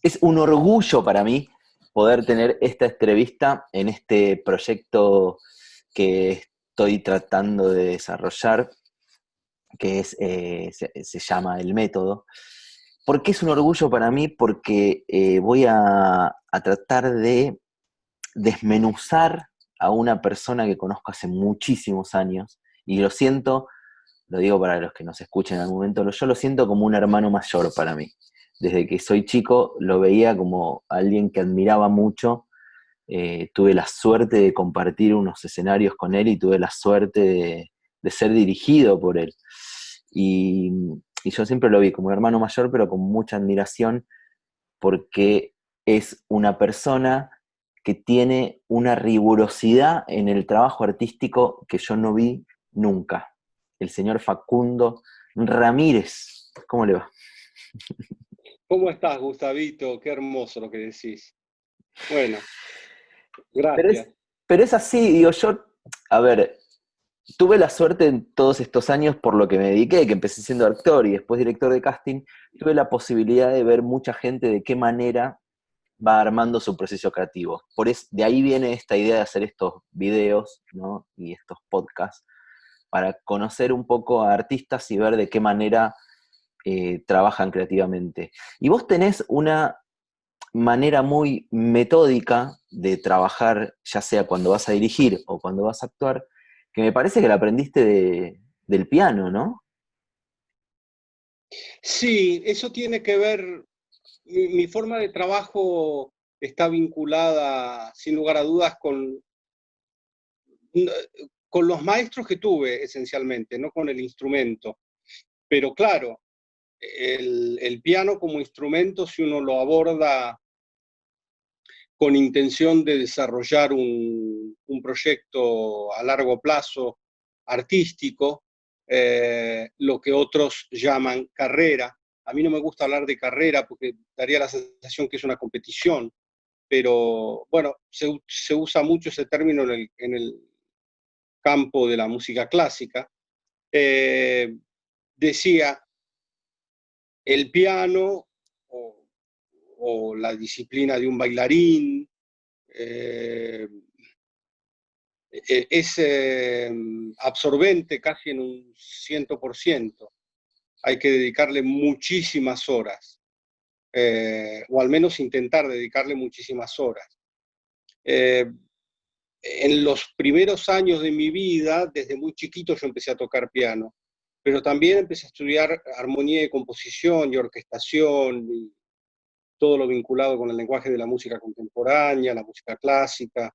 Es un orgullo para mí poder tener esta entrevista en este proyecto que estoy tratando de desarrollar, que se llama El Método. ¿Por qué es un orgullo para mí? Porque voy a tratar de desmenuzar a una persona que conozco hace muchísimos años, y lo siento, lo digo para los que nos escuchen en algún momento, yo lo siento como un hermano mayor para mí. Desde que soy chico lo veía como alguien que admiraba mucho. Tuve la suerte de compartir unos escenarios con él y tuve la suerte de ser dirigido por él. Y, y yo siempre lo vi como un hermano mayor, pero con mucha admiración, porque es una persona que tiene una rigurosidad en el trabajo artístico que yo no vi nunca. El señor Facundo Ramírez. ¿Cómo le va? ¿Cómo estás, Gustavito? Qué hermoso lo que decís. Bueno, Pero es, gracias. pero es así, digo yo, a ver, tuve la suerte en todos estos años por lo que me dediqué, que empecé siendo actor y después director de casting, tuve la posibilidad de ver mucha gente de qué manera va armando su proceso creativo. De ahí viene esta idea de hacer estos videos, ¿no? Y estos podcasts, para conocer un poco a artistas y ver de qué manera trabajan creativamente. Y vos tenés una manera muy metódica de trabajar, ya sea cuando vas a dirigir o cuando vas a actuar, que me parece que la aprendiste del piano, ¿no? Sí, eso tiene que ver, mi forma de trabajo está vinculada, sin lugar a dudas, con los maestros que tuve, esencialmente, no con el instrumento. Pero claro, el piano como instrumento, si uno lo aborda con intención de desarrollar un proyecto a largo plazo artístico, lo que otros llaman carrera. A mí no me gusta hablar de carrera porque daría la sensación que es una competición, pero bueno, se usa mucho ese término en el campo de la música clásica. Eh, Decía, el piano o, o, la disciplina de un bailarín, eh, es absorbente casi en un 100%. Hay que dedicarle muchísimas horas, o al menos intentar dedicarle muchísimas horas. Eh, en los primeros años de mi vida, desde muy chiquito yo empecé a tocar piano, pero también empecé a estudiar armonía y composición y orquestación y todo lo vinculado con el lenguaje de la música contemporánea, la música clásica,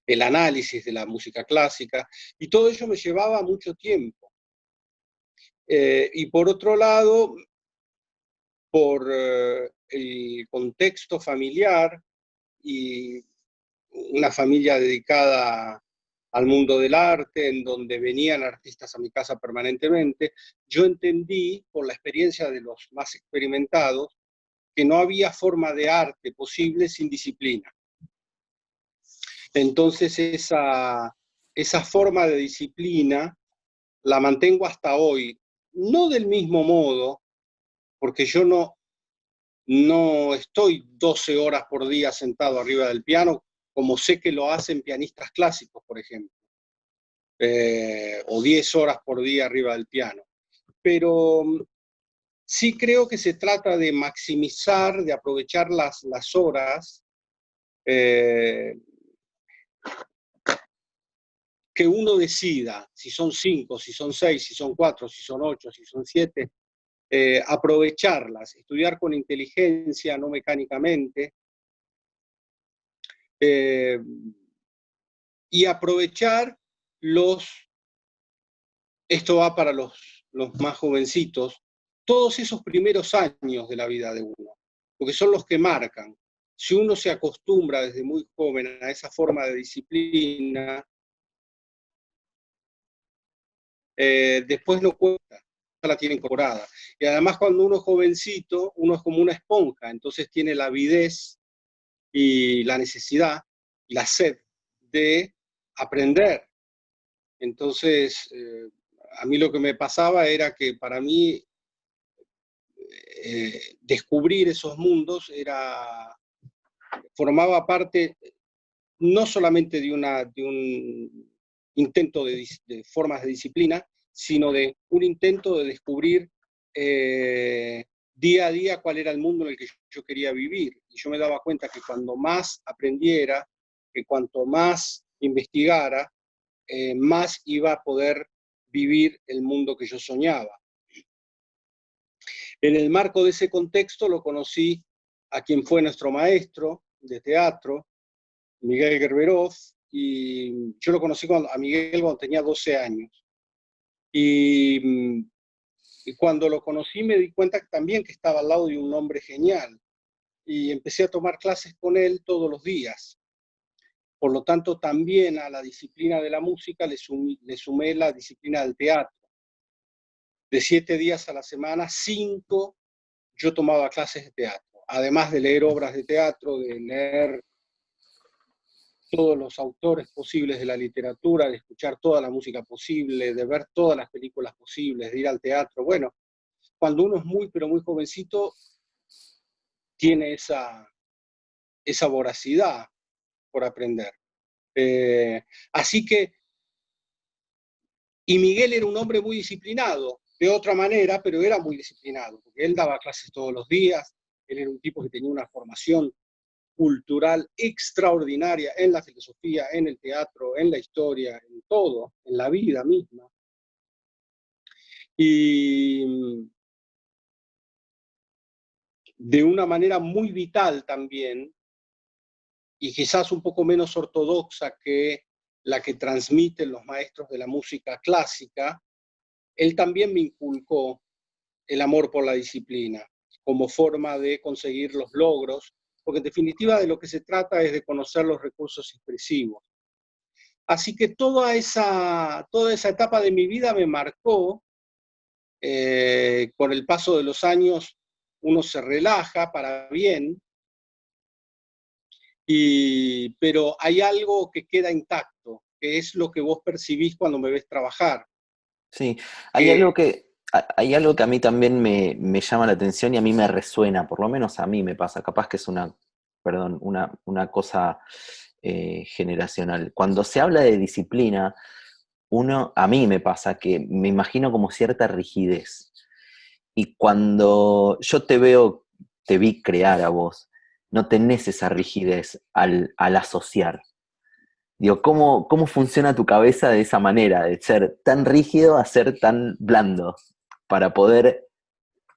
el análisis de la música clásica, y todo ello me llevaba mucho tiempo. Y por otro lado, por el contexto familiar y una familia dedicada al mundo del arte, en donde venían artistas a mi casa permanentemente, yo entendí, por la experiencia de los más experimentados, que no había forma de arte posible sin disciplina. Entonces esa forma de disciplina la mantengo hasta hoy, no del mismo modo, porque yo no estoy 12 horas por día sentado arriba del piano, como sé que lo hacen pianistas clásicos, por ejemplo, o 10 horas por día arriba del piano. Pero sí creo que se trata de maximizar, de aprovechar las horas eh, que uno decida, si son 5, si son 6, si son 4, si son 8, si son 7, aprovecharlas, estudiar con inteligencia, no mecánicamente, eh, y aprovechar esto va para los más jovencitos, todos esos primeros años de la vida de uno, porque son los que marcan. Si uno se acostumbra desde muy joven a esa forma de disciplina, después no cuesta, la tiene incorporada. Y además cuando uno es jovencito, uno es como una esponja, entonces tiene la avidez y la necesidad y la sed de aprender. Entonces, a mí lo que me pasaba era que para mí descubrir esos mundos formaba parte no solamente de un intento de formas de disciplina, sino de un intento de descubrir día a día cuál era el mundo en el que yo quería vivir. Y yo me daba cuenta que cuando más aprendiera, que cuanto más investigara, más iba a poder vivir el mundo que yo soñaba. En el marco de ese contexto lo conocí a quien fue nuestro maestro de teatro, Miguel Gerberov, y yo lo conocí a Miguel cuando tenía 12 años. Y cuando lo conocí me di cuenta también que estaba al lado de un hombre genial, y empecé a tomar clases con él todos los días. Por lo tanto, también a la disciplina de la música le sumé la disciplina del teatro. De 7 días a la semana, 5 yo tomaba clases de teatro, además de leer obras de teatro, de leer todos los autores posibles de la literatura, de escuchar toda la música posible, de ver todas las películas posibles, de ir al teatro. Bueno, cuando uno es muy, pero muy jovencito, tiene esa voracidad por aprender. Así que, y Miguel era un hombre muy disciplinado, de otra manera, pero era muy disciplinado, porque él daba clases todos los días, él era un tipo que tenía una formación cultural extraordinaria en la filosofía, en el teatro, en la historia, en todo, en la vida misma. Y de una manera muy vital también, y quizás un poco menos ortodoxa que la que transmiten los maestros de la música clásica, él también me inculcó el amor por la disciplina como forma de conseguir los logros, porque en definitiva de lo que se trata es de conocer los recursos expresivos. Así que toda esa etapa de mi vida me marcó. Con el paso de los años uno se relaja para bien, pero hay algo que queda intacto, que es lo que vos percibís cuando me ves trabajar. Sí, Que, hay algo que a mí también me llama la atención y a mí me resuena, por lo menos a mí me pasa, capaz que es una cosa generacional. Cuando se habla de disciplina, a mí me pasa que me imagino como cierta rigidez. Y cuando yo te vi crear a vos, no tenés esa rigidez al asociar. Digo, ¿cómo funciona tu cabeza de esa manera, de ser tan rígido a ser tan blando, para poder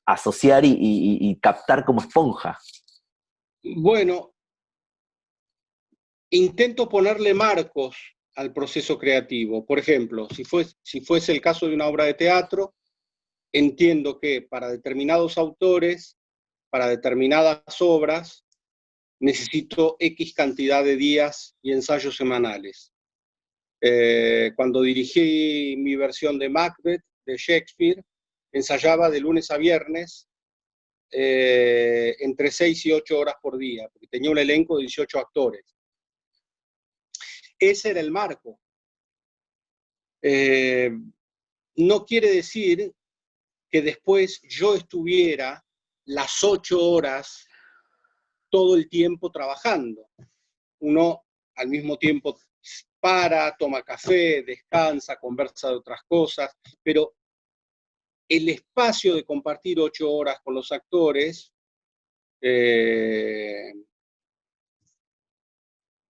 asociar y captar como esponja? bueno, intento ponerle marcos al proceso creativo. Por ejemplo, si fuese el caso de una obra de teatro, entiendo que para determinados autores, para determinadas obras, necesito X cantidad de días y ensayos semanales. Cuando dirigí mi versión de Macbeth, de Shakespeare, ensayaba de lunes a viernes entre 6 y 8 horas por día, porque tenía un elenco de 18 actores. Ese era el marco. No quiere decir que después yo estuviera las 8 horas todo el tiempo trabajando. Uno al mismo tiempo toma café, descansa, conversa de otras cosas, pero el espacio de compartir 8 horas con los actores,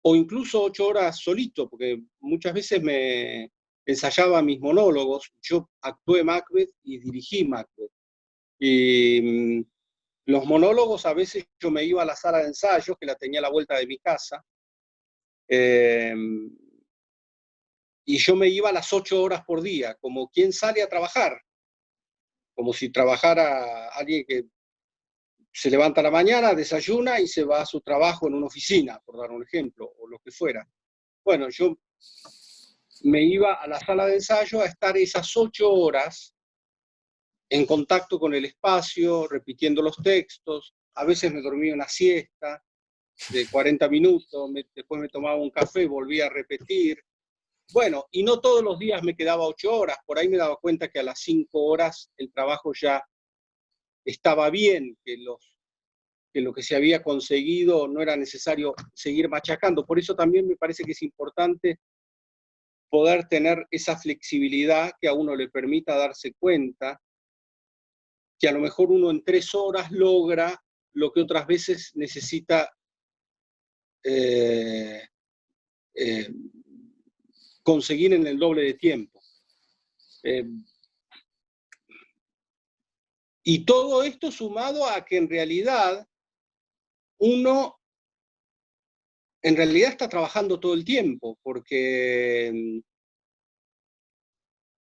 o incluso 8 horas solito, porque muchas veces me ensayaba mis monólogos. Yo actué Macbeth y dirigí Macbeth. Y los monólogos a veces yo me iba a la sala de ensayos, que la tenía a la vuelta de mi casa, y yo me iba a las 8 horas por día, como quien sale a trabajar, como si trabajara alguien que se levanta a la mañana, desayuna y se va a su trabajo en una oficina, por dar un ejemplo, o lo que fuera. Bueno, yo me iba a la sala de ensayo a estar esas 8 horas en contacto con el espacio, repitiendo los textos. A veces me dormía una siesta de 40 minutos, después me tomaba un café, volvía a repetir. Bueno, y no todos los días me quedaba 8 horas, por ahí me daba cuenta que a las 5 horas el trabajo ya estaba bien, que lo que se había conseguido no era necesario seguir machacando. Por eso también me parece que es importante poder tener esa flexibilidad que a uno le permita darse cuenta que a lo mejor uno en 3 horas logra lo que otras veces necesita eh, eh, conseguir en el doble de tiempo. Eh, y todo esto sumado a que uno en realidad está trabajando todo el tiempo, porque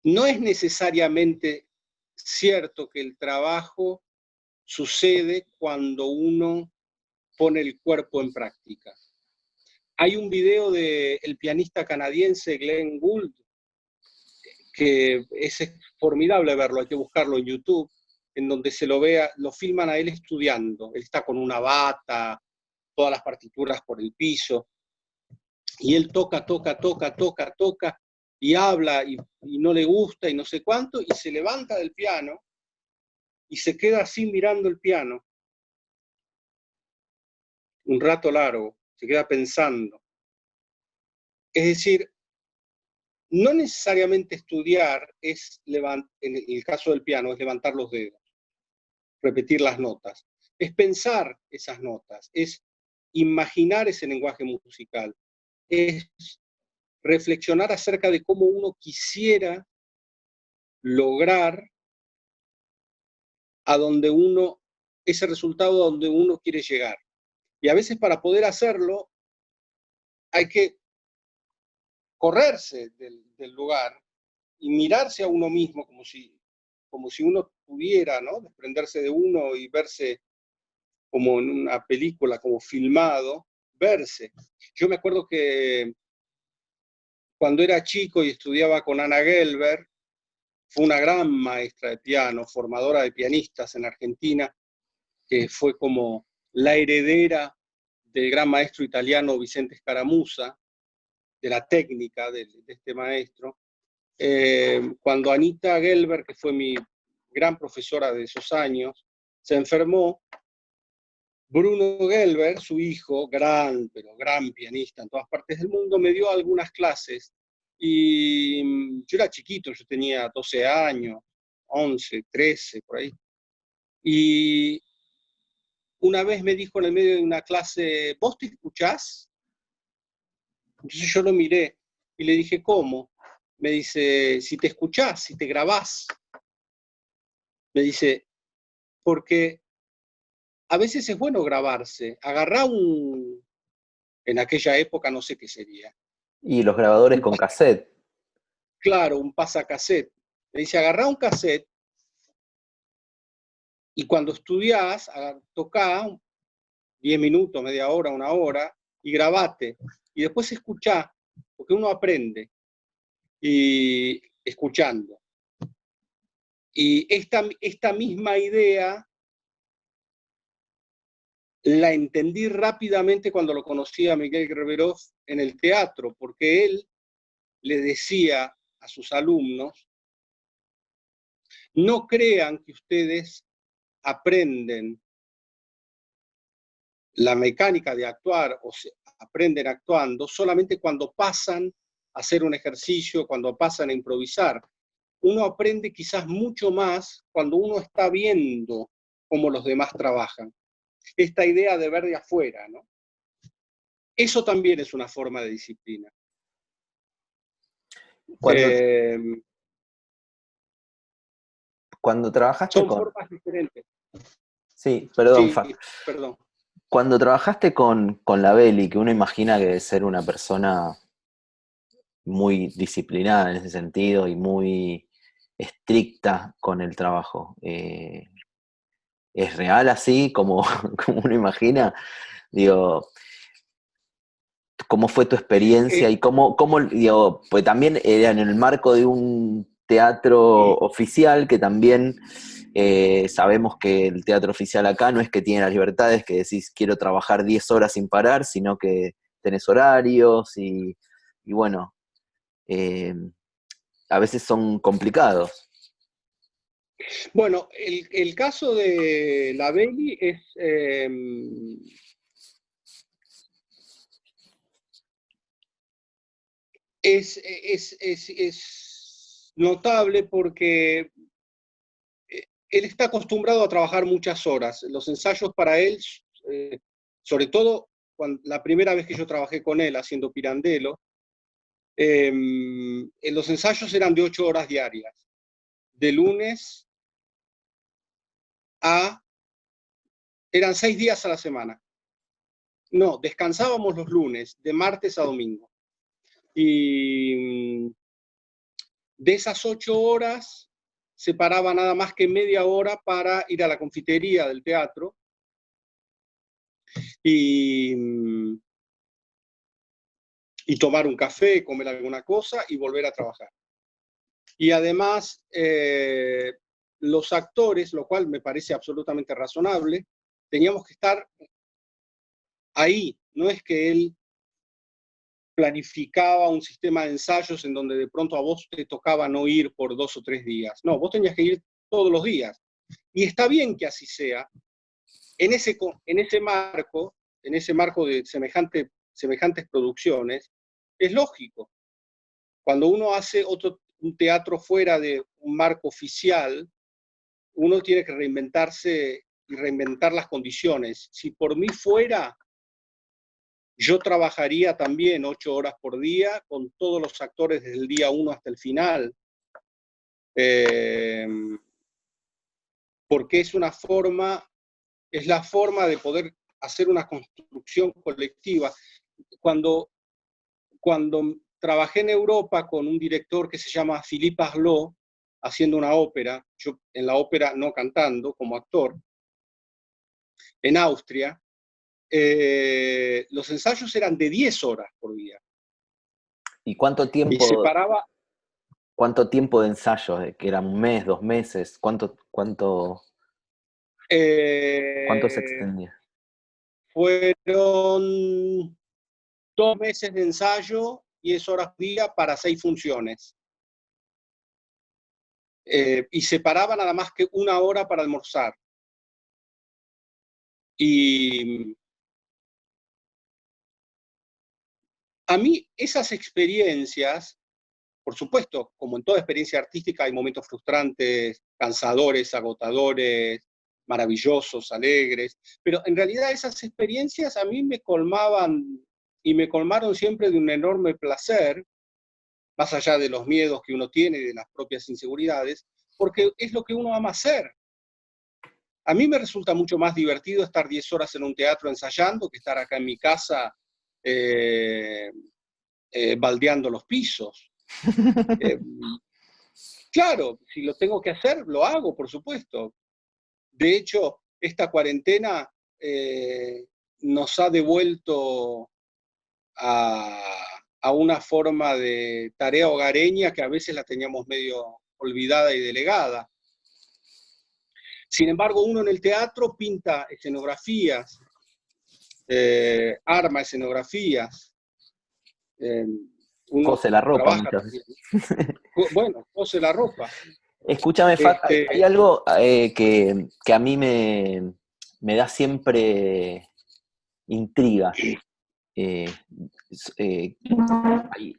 no es necesariamente cierto que el trabajo sucede cuando uno pone el cuerpo en práctica. Hay un video del pianista canadiense Glenn Gould, que es formidable verlo, hay que buscarlo en YouTube, en donde se lo vea, lo filman a él estudiando. Él está con una bata, todas las partituras por el piso, y él toca, toca, toca, toca, toca, y habla, y no le gusta, y no sé cuánto, y se levanta del piano, y se queda así mirando el piano, un rato largo, se queda pensando. Es decir, no necesariamente estudiar es, en el caso del piano, es levantar los dedos, repetir las notas. Es pensar esas notas, es imaginar ese lenguaje musical, es reflexionar acerca de cómo uno quisiera lograr a donde uno, ese resultado a donde uno quiere llegar. Y a veces para poder hacerlo hay que correrse del lugar y mirarse a uno mismo como si uno pudiera, ¿no?, desprenderse de uno y verse como en una película, como filmado, verse. Yo me acuerdo que cuando era chico y estudiaba con Ana Gelber, fue una gran maestra de piano, formadora de pianistas en Argentina, que fue como la heredera del gran maestro italiano Vicente Scaramuza, de la técnica de este maestro. Cuando Anita Gelber, que fue mi gran profesora de esos años, se enfermó, Bruno Gelber, su hijo, pero gran pianista en todas partes del mundo, me dio algunas clases. Y yo era chiquito, yo tenía 12 años, 11, 13, por ahí. Y una vez me dijo en el medio de una clase, ¿vos te escuchás? Entonces yo lo miré y le dije, ¿cómo? Me dice, si te escuchás, si te grabás. Me dice, porque a veces es bueno grabarse. Agarrá en aquella época no sé qué sería. Y los grabadores Un, con cassette. claro, un pasacassette. Me dice, agarrá un cassette y cuando estudiás, tocá 10 minutos, media hora, una hora, y grabate. Y después escuchá, porque uno aprende y escuchando. Y esta misma idea la entendí rápidamente cuando lo conocí a Miguel Greberov en el teatro, porque él le decía a sus alumnos, no crean que ustedes aprenden la mecánica de actuar o se aprenden actuando solamente cuando pasan a hacer un ejercicio, cuando pasan a improvisar. Uno aprende quizás mucho más cuando uno está viendo cómo los demás trabajan. Esta idea de ver de afuera, ¿no? Eso también es una forma de disciplina. Cuando, Eh, cuando trabajaste son con... formas diferentes. Sí, perdón, Sí, Fa. perdón. Cuando trabajaste con la Beli, que uno imagina que debe ser una persona muy disciplinada en ese sentido y muy estricta con el trabajo, ¿es real así como, como uno imagina? Digo, ¿cómo fue tu experiencia y digo, pues también era en el marco de un teatro oficial que también sabemos que el teatro oficial acá no es que tiene las libertades que decís quiero trabajar 10 horas sin parar, sino que tenés horarios y bueno, eh, a veces son complicados. Bueno, el caso de la Belly es notable porque él está acostumbrado a trabajar muchas horas. Los ensayos para él, eh, sobre todo la primera vez que yo trabajé con él haciendo Pirandello, los ensayos eran de 8 horas diarias, de lunes a... Eran 6 días a la semana. No, descansábamos los lunes, de martes a domingo. Y de esas 8 horas se paraba nada más que media hora para ir a la confitería del teatro y, y tomar un café, comer alguna cosa y volver a trabajar. Y además, los actores, lo cual me parece absolutamente razonable, teníamos que estar ahí. No es que él planificaba un sistema de ensayos en donde de pronto a vos te tocaba no ir por 2 o 3 días. No, vos tenías que ir todos los días. Y está bien que así sea. En ese marco de semejantes producciones, es lógico. Cuando uno hace un teatro fuera de un marco oficial, uno tiene que reinventarse y reinventar las condiciones. Si por mí fuera, yo trabajaría también 8 horas por día con todos los actores desde el día 1 hasta el final, eh, porque es la forma de poder hacer una construcción colectiva. Cuando, cuando trabajé en Europa con un director que se llama Philippe Arlot, haciendo una ópera, yo en la ópera no cantando, como actor, en Austria, los ensayos eran de 10 horas por día. ¿Y Y se paraba... cuánto tiempo de ensayo? ¿Que era un mes, 2 meses? ¿Cuánto se extendía? Fueron 2 meses de ensayo, 10 horas por día para 6 funciones. Y se paraba nada más que una hora para almorzar. Y a mí esas experiencias, por supuesto, como en toda experiencia artística, hay momentos frustrantes, cansadores, agotadores, maravillosos, alegres, pero en realidad esas experiencias a mí me colmaban y me colmaron siempre de un enorme placer, más allá de los miedos que uno tiene y de las propias inseguridades, porque es lo que uno ama hacer. A mí me resulta mucho más divertido estar 10 horas en un teatro ensayando que estar acá en mi casa eh, baldeando los pisos. Eh, claro, si lo tengo que hacer, lo hago, por supuesto. De hecho, esta cuarentena nos ha devuelto a, a una forma de tarea hogareña que a veces la teníamos medio olvidada y delegada. Sin embargo, uno en el teatro pinta escenografías, arma escenografías, eh, uno Cose la ropa trabaja muchas también. veces. Bueno, cose la ropa. Escúchame, Fat, hay Este, algo que a mí me da siempre intriga. Eh, eh,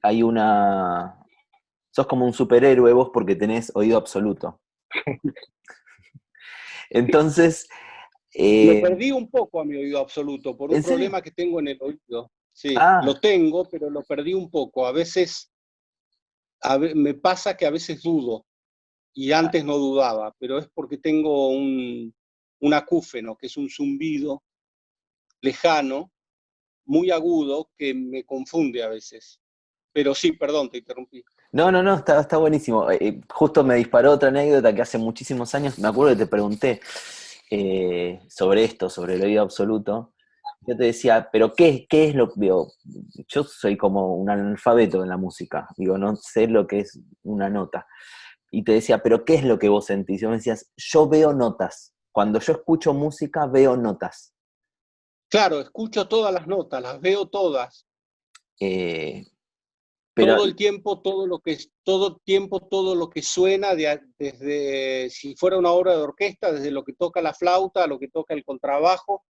hay una... Sos como un superhéroe vos porque tenés oído absoluto. Entonces, lo eh, perdí un poco a mi oído absoluto por un ¿en serio? problema que tengo en el oído. Sí, Ah, lo tengo, pero lo perdí un poco. A veces me pasa que a veces dudo, y antes no dudaba, pero es porque tengo un acúfeno, que es un zumbido lejano, muy agudo, que me confunde a veces. Pero sí, perdón, te interrumpí. no, no, no, está buenísimo. Justo me disparó otra anécdota que hace muchísimos años, me acuerdo que te pregunté sobre esto, sobre el oído absoluto. Yo te decía, pero ¿qué es lo que digo? Yo soy como un analfabeto en la música, digo, no sé lo que es una nota. Y te decía, pero ¿qué es lo que vos sentís? Y vos me decías, yo veo notas. Cuando yo escucho música, veo notas. Claro, escucho todas las notas, las veo todas. Eh, Pero, Todo el tiempo, todo lo que suena, desde si fuera una obra de orquesta, desde lo que toca la flauta, lo que toca el contrabajo,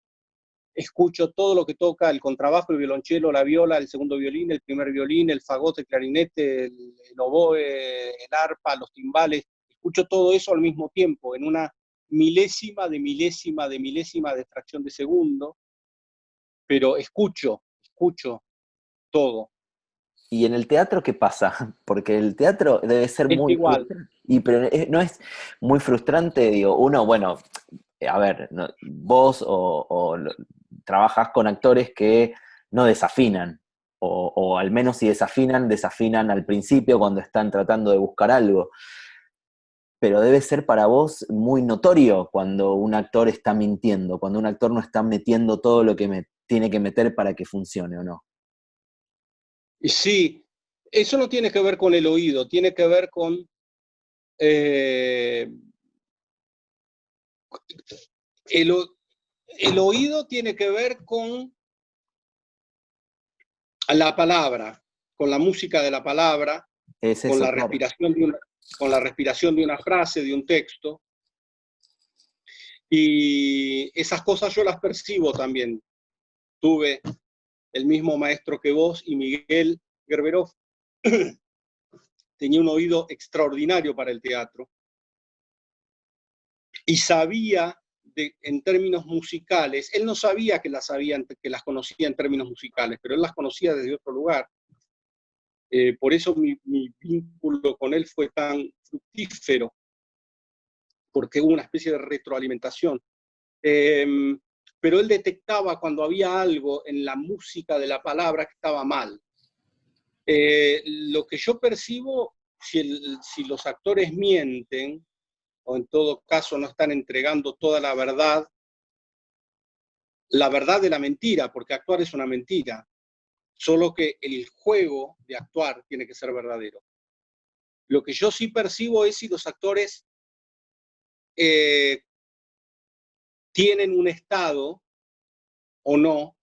escucho todo lo que toca el contrabajo, el violonchelo, la viola, el segundo violín, el primer violín, el fagot, el clarinete, el oboe, el arpa, los timbales, escucho todo eso al mismo tiempo, en una milésima de fracción de segundo, pero escucho todo. ¿y en el teatro qué pasa? Porque el teatro debe ser Es muy igual. frustrante. Pero no es muy frustrante, digo, uno, bueno, a ver, vos trabajás con actores que no desafinan, o al menos si desafinan, desafinan al principio cuando están tratando de buscar algo. Pero debe ser para vos muy notorio cuando un actor está mintiendo, cuando un actor no está metiendo todo lo que tiene que meter para que funcione, ¿o no? Y sí, eso no tiene que ver con el oído, tiene que ver con eh, el, el oído tiene que ver con la palabra, con la música de la palabra, Es con eso, la claro. respiración con la respiración de una frase, de un texto. Y esas cosas yo las percibo también. Tuve el mismo maestro que vos y Miguel Gerberov tenía un oído extraordinario para el teatro y sabía en términos musicales, él no sabía que las conocía en términos musicales, pero él las conocía desde otro lugar. Por eso mi vínculo con él fue tan fructífero, porque hubo una especie de retroalimentación. Pero él detectaba cuando había algo en la música de la palabra que estaba mal. Lo que yo percibo, si los actores mienten, o en todo caso no están entregando toda la verdad de la mentira, porque actuar es una mentira, solo que el juego de actuar tiene que ser verdadero. Lo que yo sí percibo es si los actores eh, tienen un estado o no,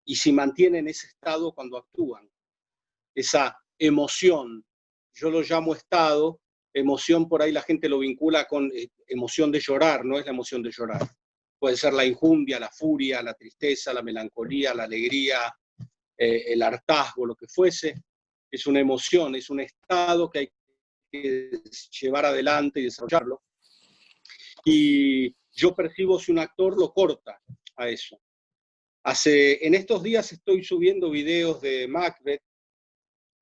y si mantienen ese estado cuando actúan, esa emoción. Yo lo llamo estado, emoción por ahí la gente lo vincula con emoción de llorar, no es la emoción de llorar. Puede ser la injundia, la furia, la tristeza, la melancolía, la alegría, el hartazgo, lo que fuese. Es una emoción, es un estado que hay que llevar adelante y desarrollarlo. Y yo percibo si un actor lo corta a eso. En estos días estoy subiendo videos de Macbeth,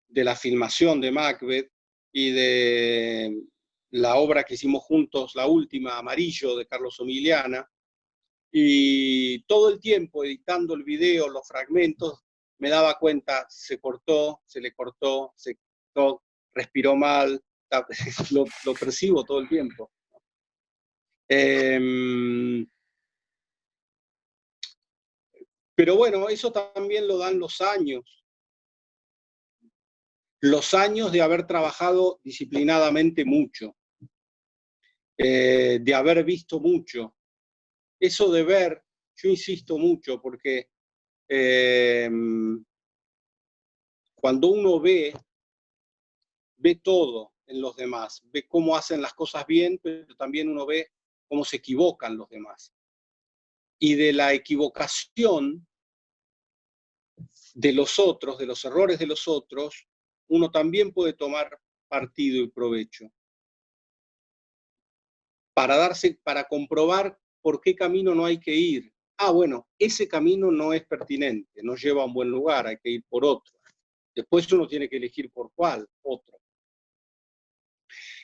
de la filmación de Macbeth y de la obra que hicimos juntos, la última, Amarillo, de Carlos Omiliana, y todo el tiempo editando el video, los fragmentos, me daba cuenta, se cortó, se le cortó, se cortó, respiró mal, lo percibo todo el tiempo. Pero bueno, eso también lo dan los años de haber trabajado disciplinadamente mucho, de haber visto mucho. Eso de ver, yo insisto mucho, porque eh, cuando uno ve todo en los demás, ve cómo hacen las cosas bien, pero también uno ve cómo se equivocan los demás. Y de la equivocación de los otros, de los errores de los otros, uno también puede tomar partido y provecho para comprobar por qué camino no hay que ir. Ah, bueno, ese camino no es pertinente, no lleva a un buen lugar, hay que ir por otro. Después uno tiene que elegir por cuál, otro.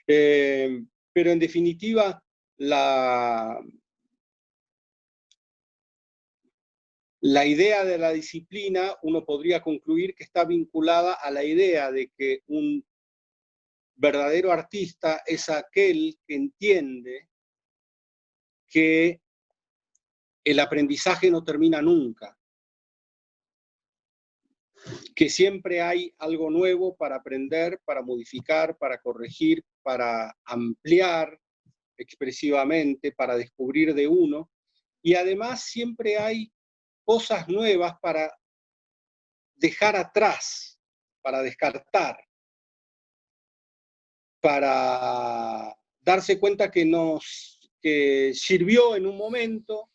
Pero en definitiva, la idea de la disciplina, uno podría concluir que está vinculada a la idea de que un verdadero artista es aquel que entiende que el aprendizaje no termina nunca, que siempre hay algo nuevo para aprender, para modificar, para corregir, para ampliar expresivamente, para descubrir de uno, y además siempre hay cosas nuevas para dejar atrás, para descartar, para darse cuenta que sirvió en un momento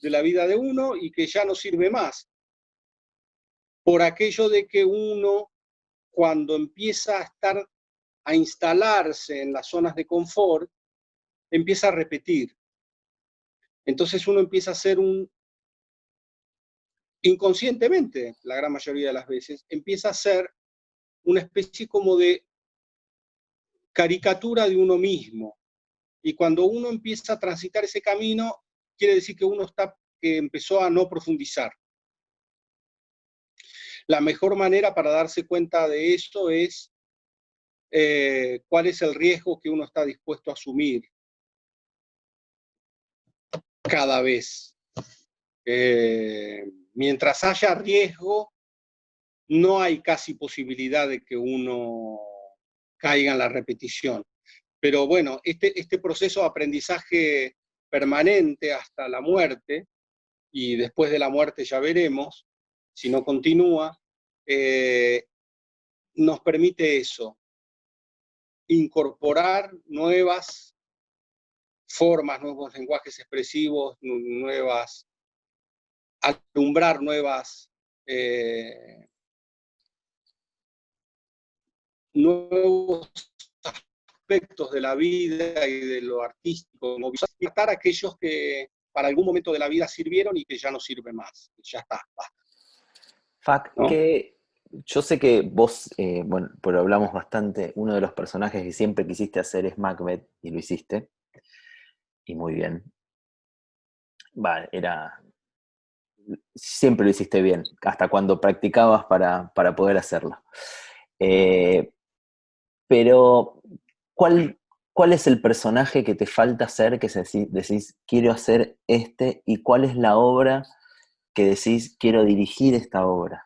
de la vida de uno y que ya no sirve más. Por aquello de que uno, cuando empieza a instalarse en las zonas de confort, empieza a repetir. Entonces uno empieza a hacer inconscientemente, la gran mayoría de las veces, empieza a ser una especie como de caricatura de uno mismo. Y cuando uno empieza a transitar ese camino, quiere decir que que empezó a no profundizar. La mejor manera para darse cuenta de esto es cuál es el riesgo que uno está dispuesto a asumir cada vez. Mientras haya riesgo, no hay casi posibilidad de que uno caiga en la repetición. Pero bueno, este proceso de aprendizaje permanente hasta la muerte, y después de la muerte ya veremos, si no continúa, nos permite eso, incorporar nuevas formas, nuevos lenguajes expresivos, alumbrar nuevos aspectos de la vida y de lo artístico, tratar aquellos que para algún momento de la vida sirvieron y que ya no sirven más. Ya está, basta. Fac, ¿No? yo sé que vos, bueno, pero hablamos bastante, uno de los personajes que siempre quisiste hacer es Macbeth, y lo hiciste, y muy bien. Siempre lo hiciste bien, hasta cuando practicabas para poder hacerlo. Pero, ¿cuál es el personaje que te falta hacer, que decís, quiero hacer este, y cuál es la obra que decís, quiero dirigir esta obra?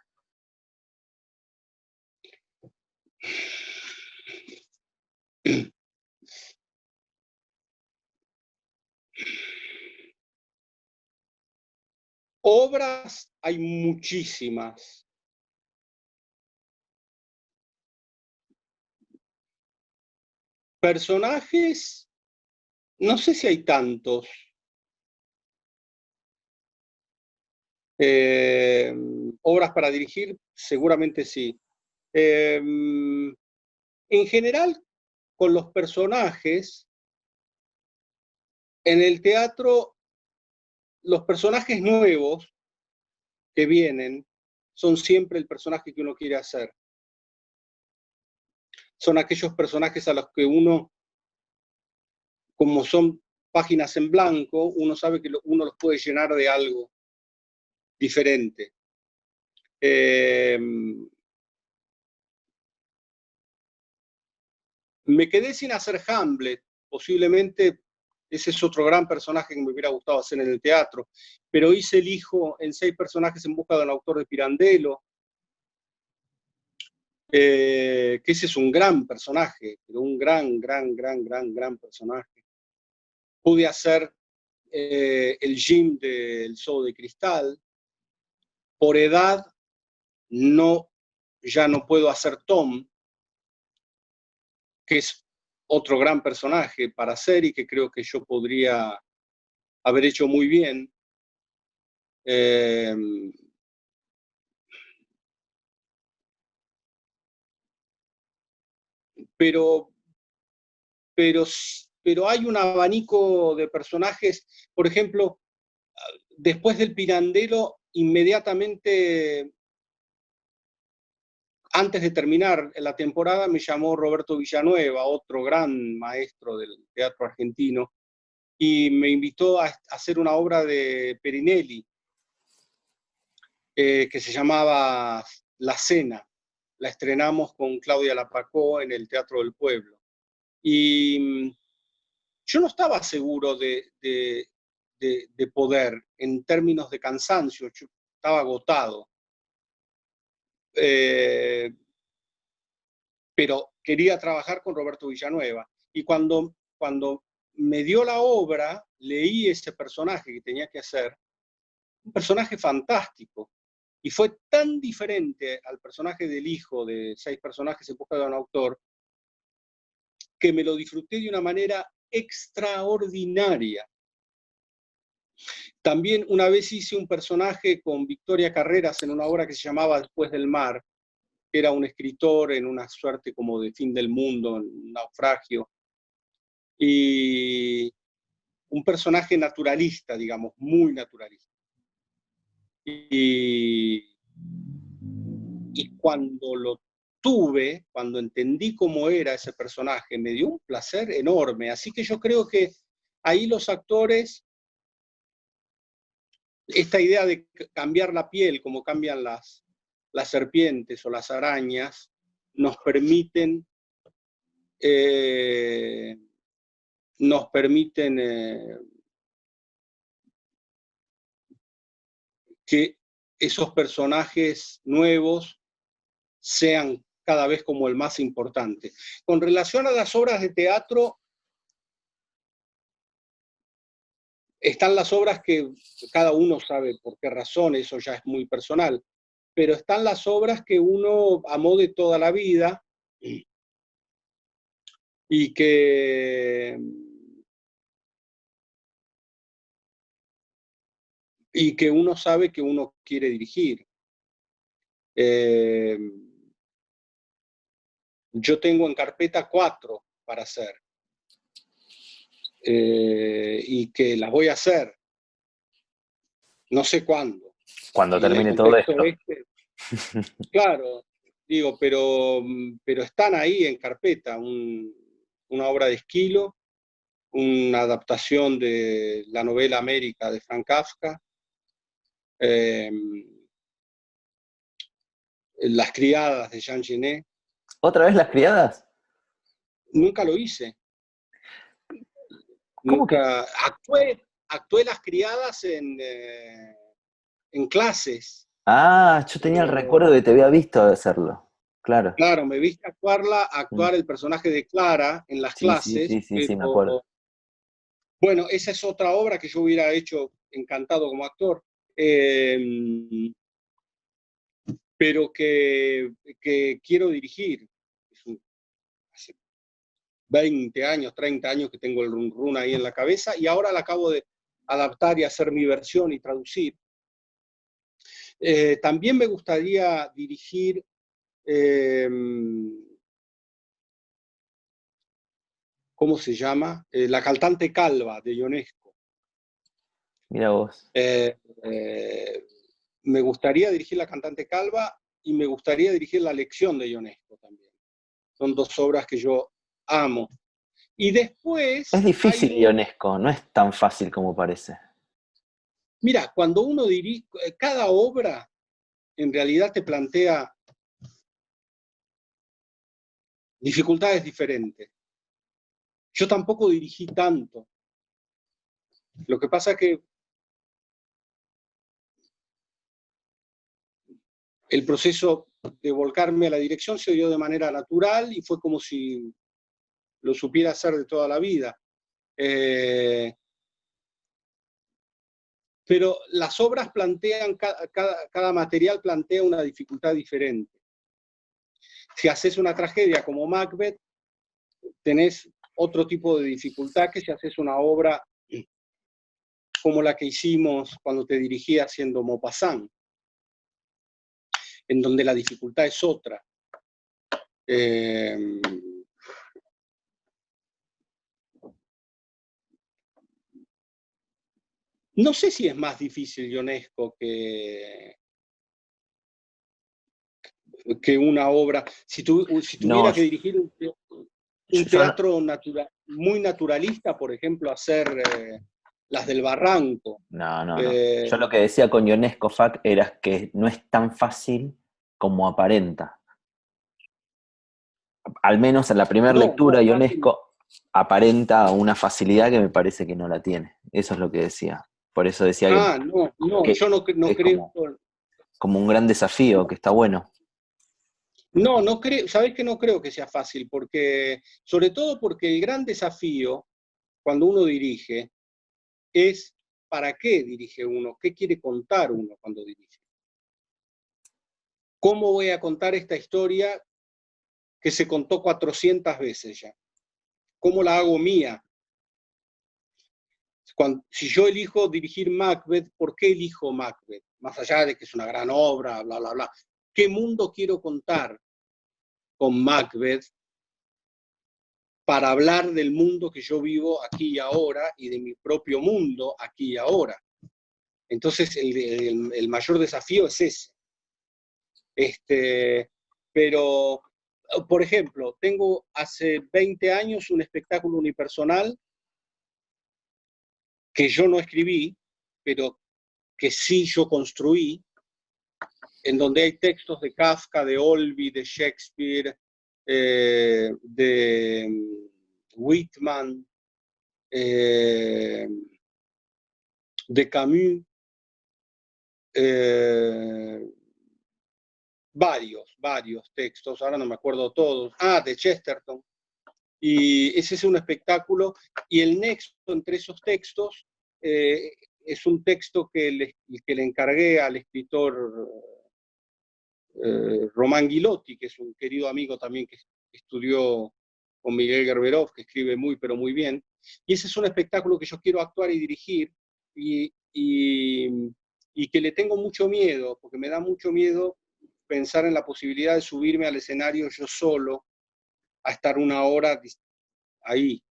Obras hay muchísimas. Personajes, no sé si hay tantos. Obras para dirigir, seguramente sí. En general, con los personajes, en el teatro, los personajes nuevos que vienen son siempre el personaje que uno quiere hacer. Son aquellos personajes a los que uno, como son páginas en blanco, uno sabe que uno los puede llenar de algo diferente. Me quedé sin hacer Hamlet, posiblemente ese es otro gran personaje que me hubiera gustado hacer en el teatro, pero hice el hijo en 6 personajes en busca del autor de Pirandello, que ese es un gran personaje, pero un gran personaje. Pude hacer el Jim del Zoo de Cristal. Por edad, ya no puedo hacer Tom, que es otro gran personaje para hacer y que creo que yo podría haber hecho muy bien. Pero hay un abanico de personajes, por ejemplo, después del Pirandello, inmediatamente antes de terminar la temporada me llamó Roberto Villanueva, otro gran maestro del teatro argentino, y me invitó a hacer una obra de Perinelli que se llamaba La Cena. La estrenamos con Claudia Lapacó en el Teatro del Pueblo. Y yo no estaba seguro de poder, en términos de cansancio, yo estaba agotado. Pero quería trabajar con Roberto Villanueva. Y cuando me dio la obra, leí ese personaje que tenía que hacer, un personaje fantástico. Y fue tan diferente al personaje del hijo de 6 personajes en busca de un autor, que me lo disfruté de una manera extraordinaria. También una vez hice un personaje con Victoria Carreras en una obra que se llamaba Después del mar, que era un escritor en una suerte como de fin del mundo, en un naufragio, y un personaje naturalista, digamos, muy naturalista. Y, y cuando lo tuve, cuando entendí cómo era ese personaje, me dio un placer enorme. Así que yo creo que ahí los actores, esta idea de cambiar la piel, como cambian las serpientes o las arañas, nos permiten, eh, nos permiten que esos personajes nuevos sean cada vez como el más importante. Con relación a las obras de teatro, están las obras que cada uno sabe por qué razón, eso ya es muy personal, pero están las obras que uno amó de toda la vida y que uno sabe que uno quiere dirigir. Eh, yo tengo en carpeta 4 para hacer, y que las voy a hacer, no sé cuándo. Cuando Y en el termine todo contexto esto. este, claro, digo, pero están ahí en carpeta, una obra de Esquilo, una adaptación de la novela América de Frank Kafka, eh, Las criadas de Jean Genet. ¿Otra vez las criadas? Nunca lo hice, ¿Cómo que? nunca actué Las criadas en clases, Ah, yo tenía el recuerdo pero de que te había visto hacerlo. Claro. claro, me viste Mm. actuar el personaje de Clara en las Sí, sí, clases, sí, sí, sí, me acuerdo. pero bueno, esa es otra obra que yo hubiera hecho encantado como actor, eh, pero que quiero dirigir. Hace 20 años, 30 años que tengo el run run ahí en la cabeza y ahora la acabo de adaptar y hacer mi versión y traducir. También me gustaría dirigir eh, ¿cómo se llama? La cantante calva de Ionesco. Mira vos. Eh, eh, Me gustaría dirigir La cantante calva y me gustaría dirigir La lección de Ionesco también. Son 2 obras que yo amo. Y Es después hay difícil, un... Ionesco, no es tan fácil como parece. Mira, cuando uno dirige, cada obra en realidad te plantea dificultades diferentes. Yo tampoco dirigí tanto. Lo que pasa es que el proceso de volcarme a la dirección se dio de manera natural y fue como si lo supiera hacer de toda la vida. Eh, pero las obras plantean, cada material plantea una dificultad diferente. Si haces una tragedia como Macbeth, tenés otro tipo de dificultad que si haces una obra como la que hicimos cuando te dirigí haciendo Maupassant, en donde la dificultad es otra. Eh, no sé si es más difícil Ionesco que una obra. Si No, tuviera que dirigir un yo no, teatro muy naturalista, por ejemplo, hacer Las del Barranco. no, no, no. Eh, Yo lo que decía con Ionesco Fac era que no es tan fácil como aparenta. Al menos en la primera no, lectura, no, fácil. Ionesco aparenta una facilidad que me parece que no la tiene. Eso es lo que decía. Por eso decía Ah, no, no, que yo no es creo. como un gran desafío, que está bueno. No, no creo, sabes que no creo que sea fácil, porque, sobre todo porque el gran desafío cuando uno dirige es para qué dirige uno, qué quiere contar uno cuando dirige. ¿Cómo voy a contar esta historia que se contó 400 veces ya? ¿Cómo la hago mía? Si yo elijo dirigir Macbeth, ¿por qué elijo Macbeth? Más allá de que es una gran obra, bla, bla, bla. ¿Qué mundo quiero contar con Macbeth para hablar del mundo que yo vivo aquí y ahora y de mi propio mundo aquí y ahora? Entonces, el mayor desafío es ese. Pero, por ejemplo, tengo hace 20 años un espectáculo unipersonal que yo no escribí, pero que sí yo construí, en donde hay textos de Kafka, de Olby, de Shakespeare, de Whitman, de Camus, varios textos, ahora no me acuerdo todos, de Chesterton. Y ese es un espectáculo, y el nexo entre esos textos es un texto que le encargué al escritor Román Guilotti, que es un querido amigo también que estudió con Miguel Gerberov, que escribe muy, pero muy bien. Y ese es un espectáculo que yo quiero actuar y dirigir, y que le tengo mucho miedo, porque me da mucho miedo pensar en la posibilidad de subirme al escenario yo solo, a estar una hora ahí.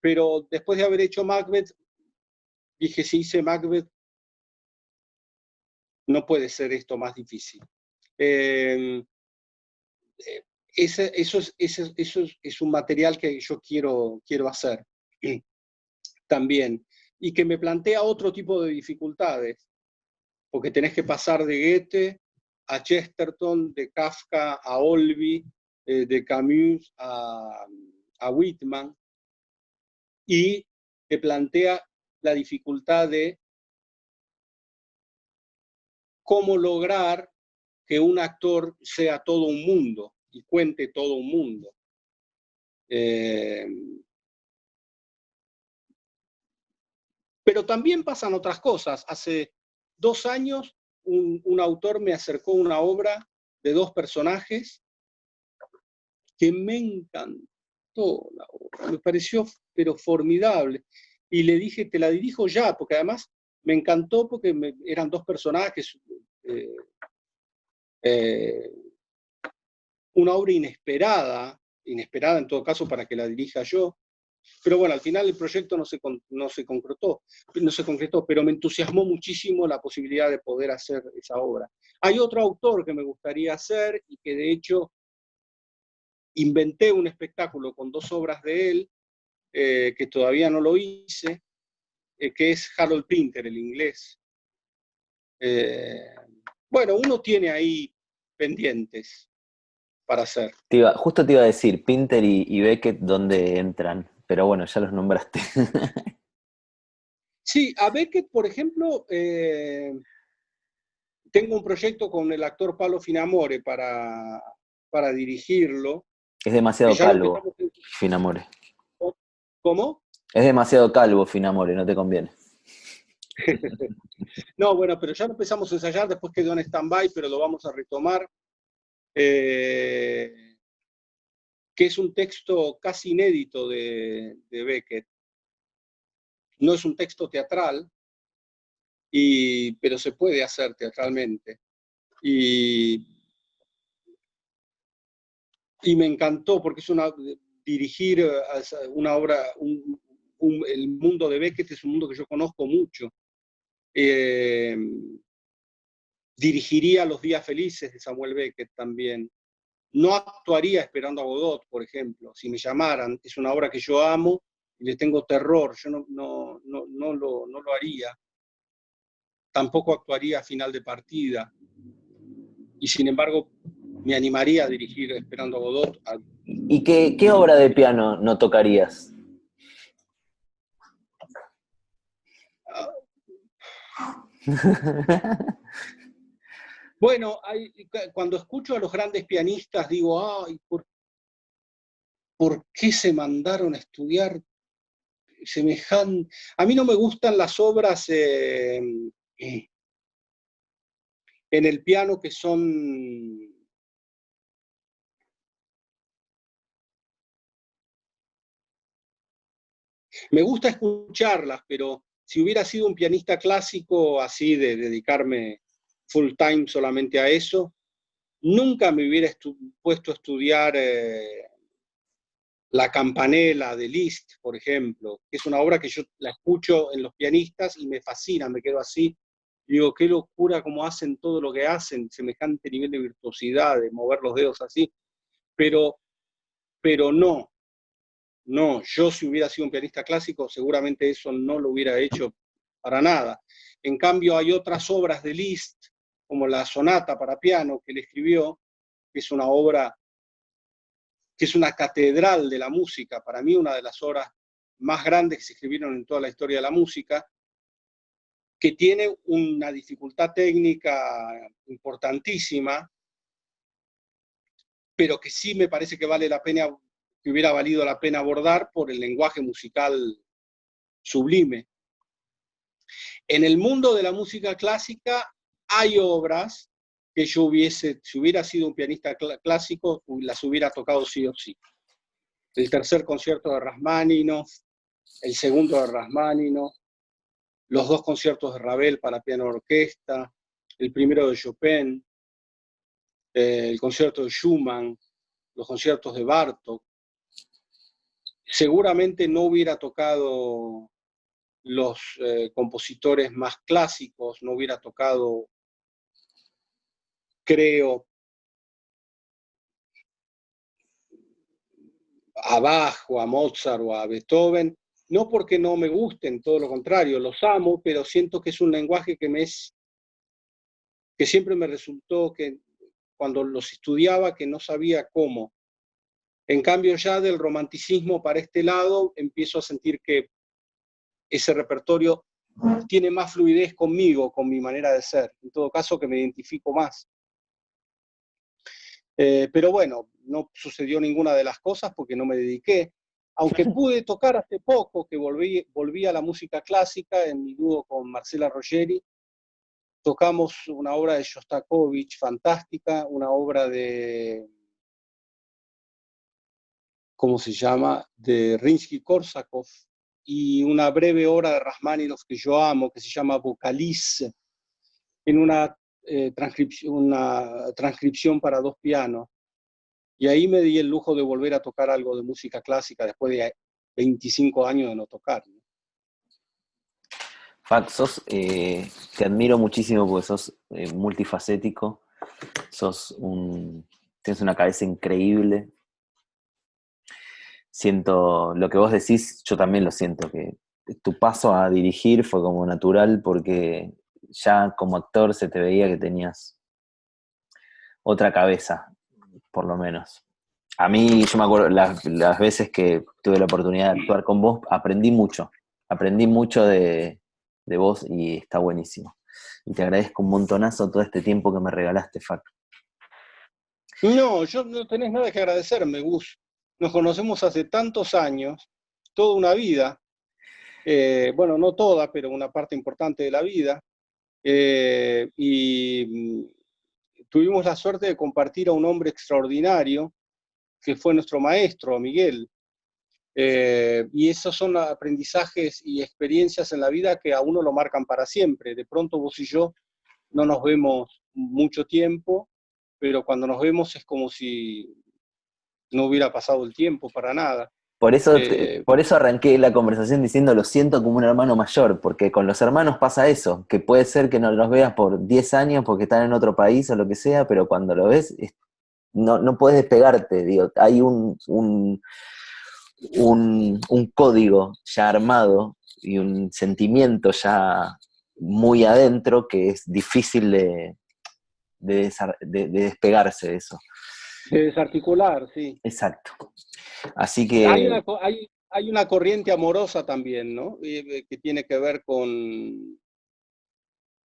Pero después de haber hecho Macbeth, dije, si hice Macbeth, no puede ser esto más difícil. Eso es un material que yo quiero hacer también, y que me plantea otro tipo de dificultades, porque tenés que pasar de Goethe a Chesterton, de Kafka a Olby, de Camus a Whitman, y te plantea la dificultad de cómo lograr que un actor sea todo un mundo y cuente todo un mundo. Pero también pasan otras cosas. Hace 2 años un autor me acercó una obra de 2 personajes que me encantó la obra, me pareció pero formidable. Y le dije, te la dirijo ya, porque además me encantó porque eran 2 personajes, una obra inesperada en todo caso para que la dirija yo. Pero bueno, al final el proyecto no se concretó, pero me entusiasmó muchísimo la posibilidad de poder hacer esa obra. Hay otro autor que me gustaría hacer y que de hecho inventé un espectáculo con 2 obras de él, que todavía no lo hice, que es Harold Pinter, el inglés. Bueno, uno tiene ahí pendientes para hacer. Justo te iba a decir, Pinter y Beckett, ¿dónde entran? Pero bueno, ya los nombraste. Sí, a Beckett, por ejemplo, tengo un proyecto con el actor Paolo Finamore para dirigirlo, Es que demasiado ya lo calvo, empezamos. Finamore. ¿Cómo? Es demasiado calvo, Finamore, no te conviene. No, bueno, pero ya lo empezamos a ensayar, después quedó en stand-by, pero lo vamos a retomar. Que es un texto casi inédito de Beckett. No es un texto teatral, pero se puede hacer teatralmente. Y me encantó porque dirigir una obra, el mundo de Beckett es un mundo que yo conozco mucho. Dirigiría Los días felices de Samuel Beckett también. No actuaría Esperando a Godot, por ejemplo, si me llamaran. Es una obra que yo amo y le tengo terror. Yo no lo haría. Tampoco actuaría Final de partida. Y sin embargo, me animaría a dirigir Esperando a Godot. ¿Y qué obra de piano no tocarías? Bueno, cuando escucho a los grandes pianistas digo, ay, ¿por qué se mandaron a estudiar semejante? A mí no me gustan las obras en el piano que son... Me gusta escucharlas, pero si hubiera sido un pianista clásico, así de dedicarme full time solamente a eso, nunca me hubiera puesto a estudiar La Campanella de Liszt, por ejemplo, que es una obra que yo la escucho en los pianistas y me fascina, me quedo así. Digo, qué locura cómo hacen todo lo que hacen, semejante nivel de virtuosidad, de mover los dedos así. Pero, pero no, no, yo si hubiera sido un pianista clásico, seguramente eso no lo hubiera hecho para nada. En cambio, hay otras obras de Liszt, como la sonata para piano que él escribió, que es una obra que es una catedral de la música, para mí una de las obras más grandes que se escribieron en toda la historia de la música, que tiene una dificultad técnica importantísima, pero que sí me parece que vale la pena, que hubiera valido la pena abordar por el lenguaje musical sublime. En el mundo de la música clásica hay obras que yo hubiese, si hubiera sido un pianista clásico, las hubiera tocado sí o sí. El tercer concierto de Rachmaninoff, el segundo de Rachmaninoff, los dos conciertos de Ravel para piano y orquesta, el primero de Chopin, el concierto de Schumann, los conciertos de Bartók. Seguramente no hubiera tocado los compositores más clásicos, no hubiera tocado, creo, a Bach o a Mozart o a Beethoven, no porque no me gusten, todo lo contrario, los amo, pero siento que es un lenguaje que siempre me resultó que cuando los estudiaba que no sabía cómo. En cambio ya del romanticismo para este lado empiezo a sentir que ese repertorio tiene más fluidez conmigo, con mi manera de ser, en todo caso que me identifico más. Pero bueno, no sucedió ninguna de las cosas porque no me dediqué, aunque pude tocar hace poco, que volví a la música clásica en mi dúo con Marcela Roggeri, tocamos una obra de Shostakovich fantástica, una obra de, ¿cómo se llama?, de Rimsky-Korsakov, y una breve obra de Rachmaninoff que yo amo, que se llama Vocalice, en una transcripción para dos pianos. Y ahí me di el lujo de volver a tocar algo de música clásica después de 25 años de no tocar, ¿no? Fac, te admiro muchísimo porque sos multifacético, tienes una cabeza increíble. Siento lo que vos decís, yo también lo siento, que tu paso a dirigir fue como natural porque ya como actor se te veía que tenías otra cabeza, por lo menos. A mí, yo me acuerdo, las veces que tuve la oportunidad de actuar con vos, aprendí mucho de vos y está buenísimo. Y te agradezco un montonazo todo este tiempo que me regalaste, Fac. No, yo no tenés nada que agradecerme, Gus. Nos conocemos hace tantos años, toda una vida, bueno, no toda, pero una parte importante de la vida, y tuvimos la suerte de compartir a un hombre extraordinario que fue nuestro maestro, Miguel. Y esos son aprendizajes y experiencias en la vida que a uno lo marcan para siempre. De pronto vos y yo no nos vemos mucho tiempo, pero cuando nos vemos es como si no hubiera pasado el tiempo para nada. Eh, Por eso arranqué la conversación diciendo lo siento como un hermano mayor, porque con los hermanos pasa eso, que puede ser que no los veas por 10 años porque están en otro país o lo que sea, pero cuando lo ves no puedes despegarte, digo, hay un código ya armado y un sentimiento ya muy adentro que es difícil de despegarse de eso. de desarticular, sí. Exacto. Así Hay que una, hay una corriente amorosa también, ¿no? Que tiene que ver con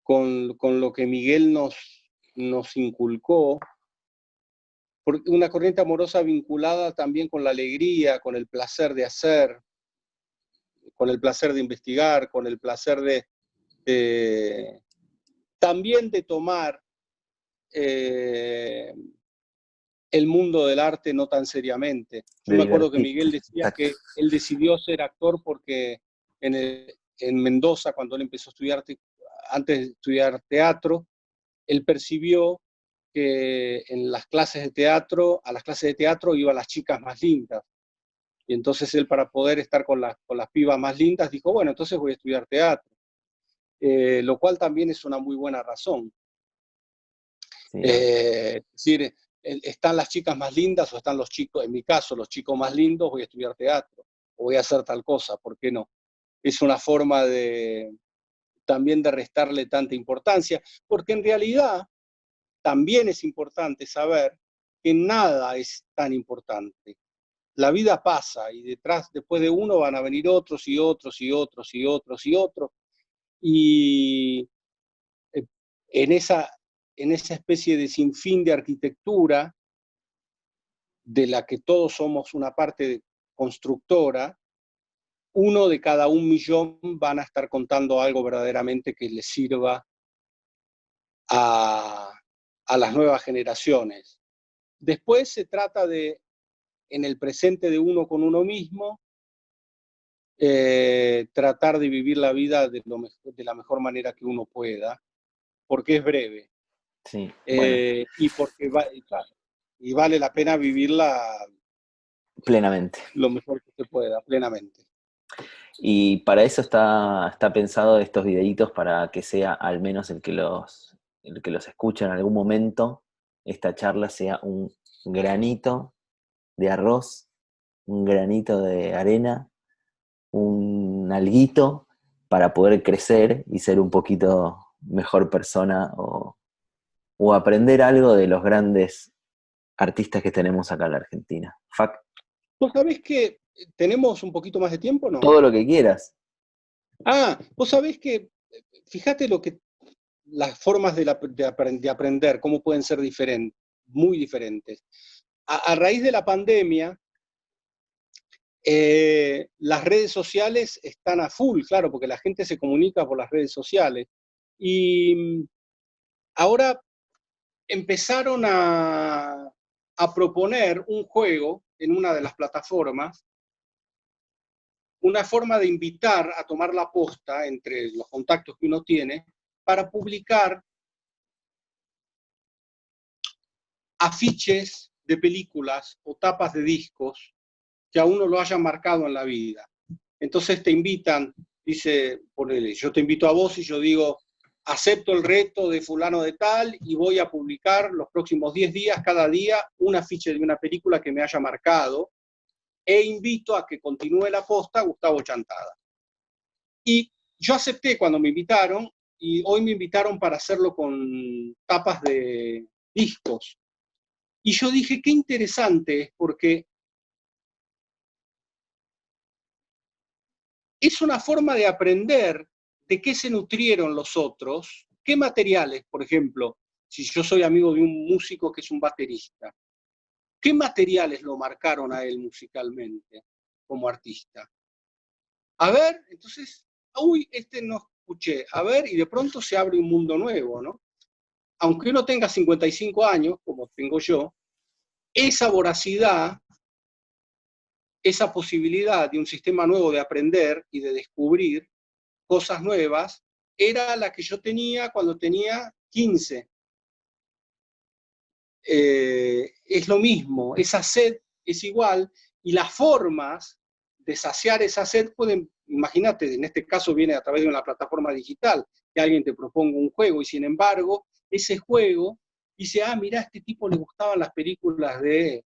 lo que Miguel nos inculcó, una corriente amorosa vinculada también con la alegría, con el placer de hacer, con el placer de investigar, con el placer de también de tomar el mundo del arte no tan seriamente. Yo De me acuerdo que divertir. Miguel decía Exacto. que él decidió ser actor porque en Mendoza, cuando él empezó a estudiar, antes de estudiar teatro, él percibió que en las clases de teatro, a las clases de teatro iban las chicas más lindas. Y entonces él, para poder estar con las pibas más lindas, dijo, bueno, entonces voy a estudiar teatro. Lo cual también es una muy buena razón. Sí, Es decir, están las chicas más lindas o están los chicos, en mi caso, los chicos más lindos, voy a estudiar teatro o voy a hacer tal cosa, ¿por qué no? Es una forma también de restarle tanta importancia, porque en realidad también es importante saber que nada es tan importante. La vida pasa y después de uno van a venir otros y otros y otros y otros y otros. Y en esa especie de sinfín de arquitectura de la que todos somos una parte constructora, uno de cada 1.000.000 van a estar contando algo verdaderamente que les sirva a, a las nuevas generaciones. Después se trata de, en el presente de uno con uno mismo, tratar de vivir la vida de la mejor manera que uno pueda, porque es breve. sí. Bueno, Y porque claro, y vale la pena vivirla plenamente. lo mejor que se pueda, plenamente. Y para eso está pensado estos videitos para que sea al menos el que los escucha en algún momento, esta charla sea un granito de arroz, un granito de arena, un alguito para poder crecer y ser un poquito mejor persona o aprender algo de los grandes artistas que tenemos acá en la Argentina. ¿Vos sabés que tenemos un poquito más de tiempo, no? Todo lo que quieras. Vos sabés que, fíjate las formas de aprender, cómo pueden ser diferentes, muy diferentes. A raíz de la pandemia, las redes sociales están a full, claro, porque la gente se comunica por las redes sociales. Y ahora empezaron a proponer un juego en una de las plataformas, una forma de invitar a tomar la posta entre los contactos que uno tiene para publicar afiches de películas o tapas de discos que a uno lo hayan marcado en la vida. Entonces te invitan, dice, ponele, yo te invito a vos y yo digo, acepto el reto de fulano de tal y voy a publicar los próximos 10 días, cada día, un afiche de una película que me haya marcado e invito a que continúe la posta Gustavo Chantada. Y yo acepté cuando me invitaron y hoy me invitaron para hacerlo con tapas de discos. Y yo dije, qué interesante, porque es una forma de aprender de qué se nutrieron los otros, qué materiales, por ejemplo, si yo soy amigo de un músico que es un baterista, qué materiales lo marcaron a él musicalmente como artista. A ver, entonces, uy, no escuché, a ver, y de pronto se abre un mundo nuevo, ¿no? Aunque uno tenga 55 años, como tengo yo, esa voracidad, esa posibilidad de un sistema nuevo de aprender y de descubrir cosas nuevas, era la que yo tenía cuando tenía 15. Es lo mismo, esa sed es igual, y las formas de saciar esa sed pueden, imagínate, en este caso viene a través de una plataforma digital, que alguien te proponga un juego, y sin embargo, ese juego dice, mira, a este tipo le gustaban las películas de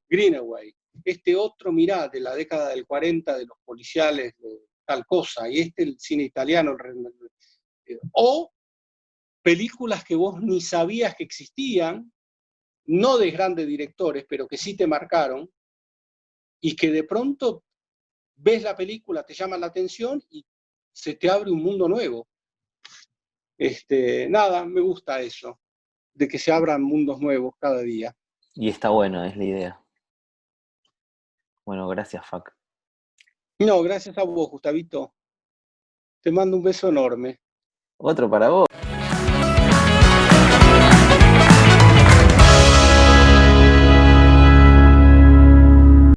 Greenaway, este otro, mirá, de la década del 40, de los policiales, de tal cosa, y el cine italiano, o películas que vos ni sabías que existían, no de grandes directores, pero que sí te marcaron, y que de pronto ves la película, te llama la atención y se te abre un mundo nuevo. Nada, me gusta eso, de que se abran mundos nuevos cada día. Y está bueno, es la idea. Bueno, gracias, Fac. No, gracias a vos, Gustavito. Te mando un beso enorme. Otro para vos.